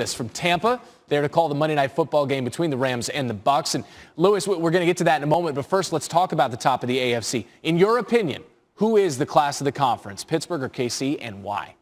This from Tampa, there to call the Monday Night Football game between the Rams and the Bucs. And Lewis, we're going to get to that in a moment, but first let's talk about the top of the AFC. In your opinion, who is the class of the conference, Pittsburgh or KC, and why?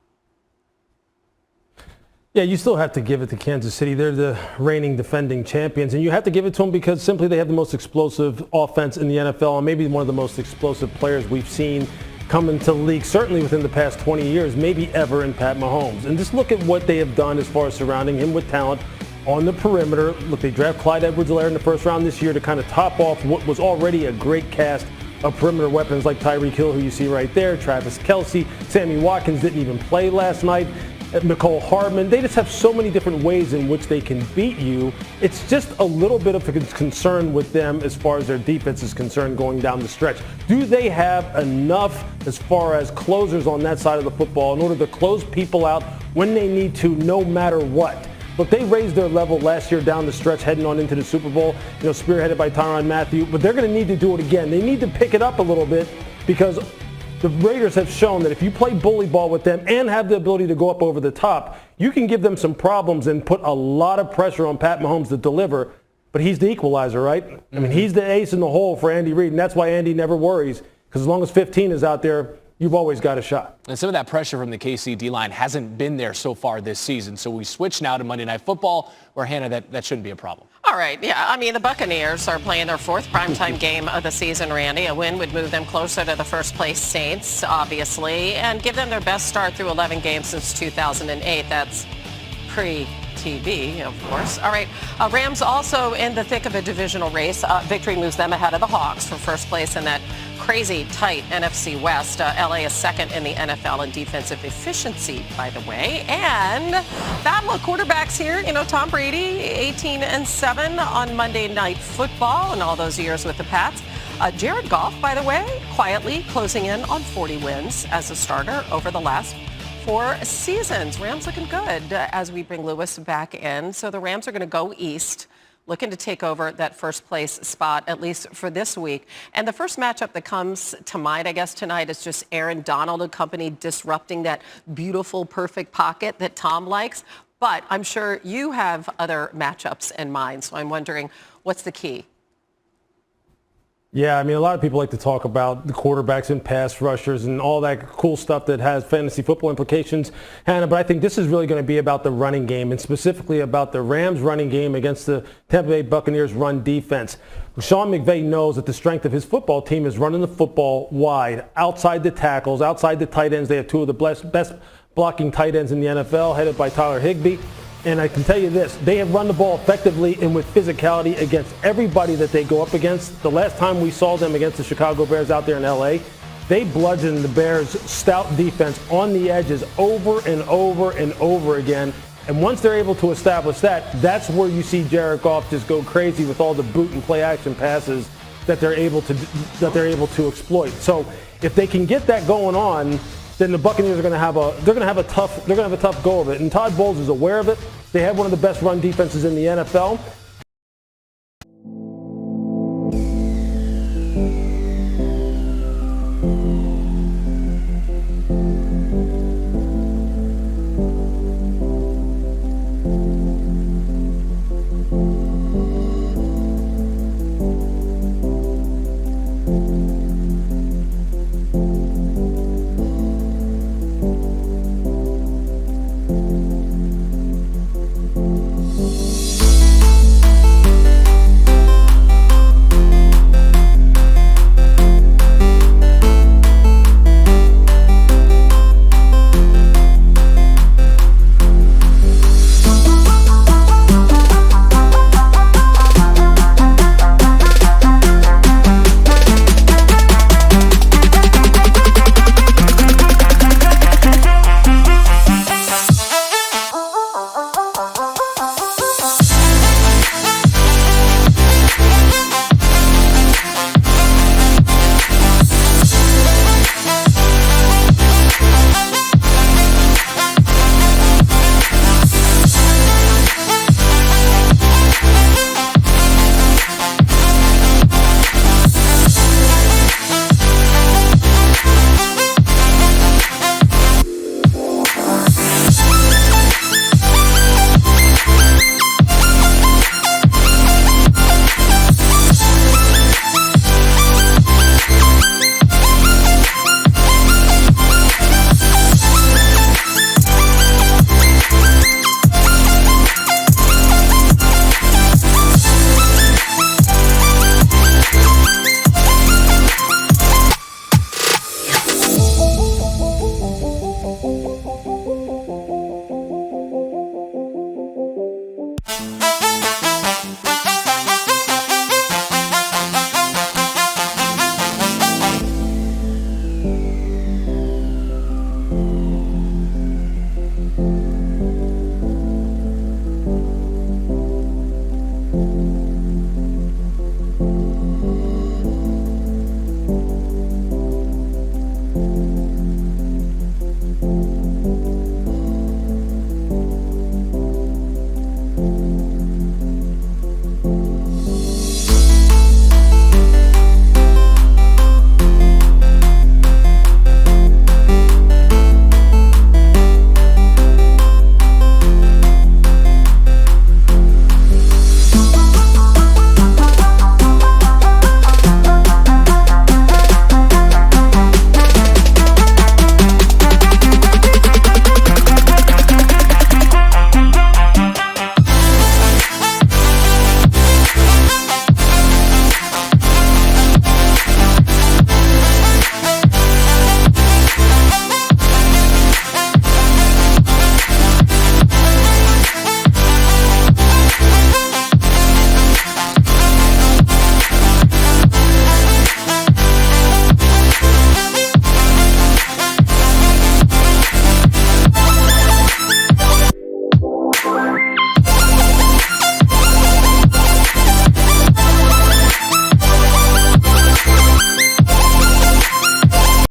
Yeah, you still have to give it to Kansas City. They're the reigning defending champions, and you have to give it to them because simply they have the most explosive offense in the NFL and maybe one of the most explosive players we've seen come into the league, certainly within the past 20 years, maybe ever, in Pat Mahomes. And just look at what they have done as far as surrounding him with talent on the perimeter. Look, they draft Clyde Edwards-Helaire in the first round this year to kind of top off what was already a great cast of perimeter weapons like Tyreek Hill, who you see right there, Travis Kelce, Sammy Watkins didn't even play last night, Mecole Hardman. They just have so many different ways in which they can beat you. It's just a little bit of a concern with them as far as their defense is concerned going down the stretch. Do they have enough as far as closers on that side of the football in order to close people out when they need to, no matter what? Look, they raised their level last year down the stretch heading on into the Super Bowl, spearheaded by Tyrann Mathieu, but they're going to need to do it again. They need to pick it up a little bit because the Raiders have shown that if you play bully ball with them and have the ability to go up over the top, you can give them some problems and put a lot of pressure on Pat Mahomes to deliver. But he's the equalizer, right? Mm-hmm. I mean, he's the ace in the hole for Andy Reid, and that's why Andy never worries, because as long as 15 is out there, you've always got a shot. And some of that pressure from the KC D-line hasn't been there so far this season. So we switch now to Monday Night Football, where, Hannah, that shouldn't be a problem. All right, yeah. I mean, the Buccaneers are playing their fourth primetime game of the season, Randy. A win would move them closer to the first-place Saints, obviously, and give them their best start through 11 games since 2008. That's pre-TV, of course. All right, Rams also in the thick of a divisional race. Victory moves them ahead of the Hawks for first place in that crazy tight NFC West. LA is second in the NFL in defensive efficiency, by the way. And battle of quarterbacks here. Tom Brady, 18-7 on Monday Night Football and all those years with the Pats. Jared Goff, by the way, quietly closing in on 40 wins as a starter over the last 4 seasons. Rams looking good as we bring Lewis back in. So the Rams are going to go east, looking to take over that first place spot, at least for this week. And the first matchup that comes to mind, I guess, tonight is just Aaron Donald and company disrupting that beautiful, perfect pocket that Tom likes. But I'm sure you have other matchups in mind. So I'm wondering, what's the key? Yeah, I mean, a lot of people like to talk about the quarterbacks and pass rushers and all that cool stuff that has fantasy football implications, Hannah, but I think this is really going to be about the running game and specifically about the Rams running game against the Tampa Bay Buccaneers run defense. Sean McVay knows that the strength of his football team is running the football wide, outside the tackles, outside the tight ends. They have 2 of the best blocking tight ends in the NFL, headed by Tyler Higbee. And I can tell you this, they have run the ball effectively and with physicality against everybody that they go up against. The last time we saw them against the Chicago Bears out there in L.A., they bludgeoned the Bears' stout defense on the edges over and over and over again. And once they're able to establish that, that's where you see Jared Goff just go crazy with all the boot and play action passes that they're able to exploit. So if they can get that going on, then the Buccaneers are going to have a tough go of it. And Todd Bowles is aware of it. They have one of the best run defenses in the NFL.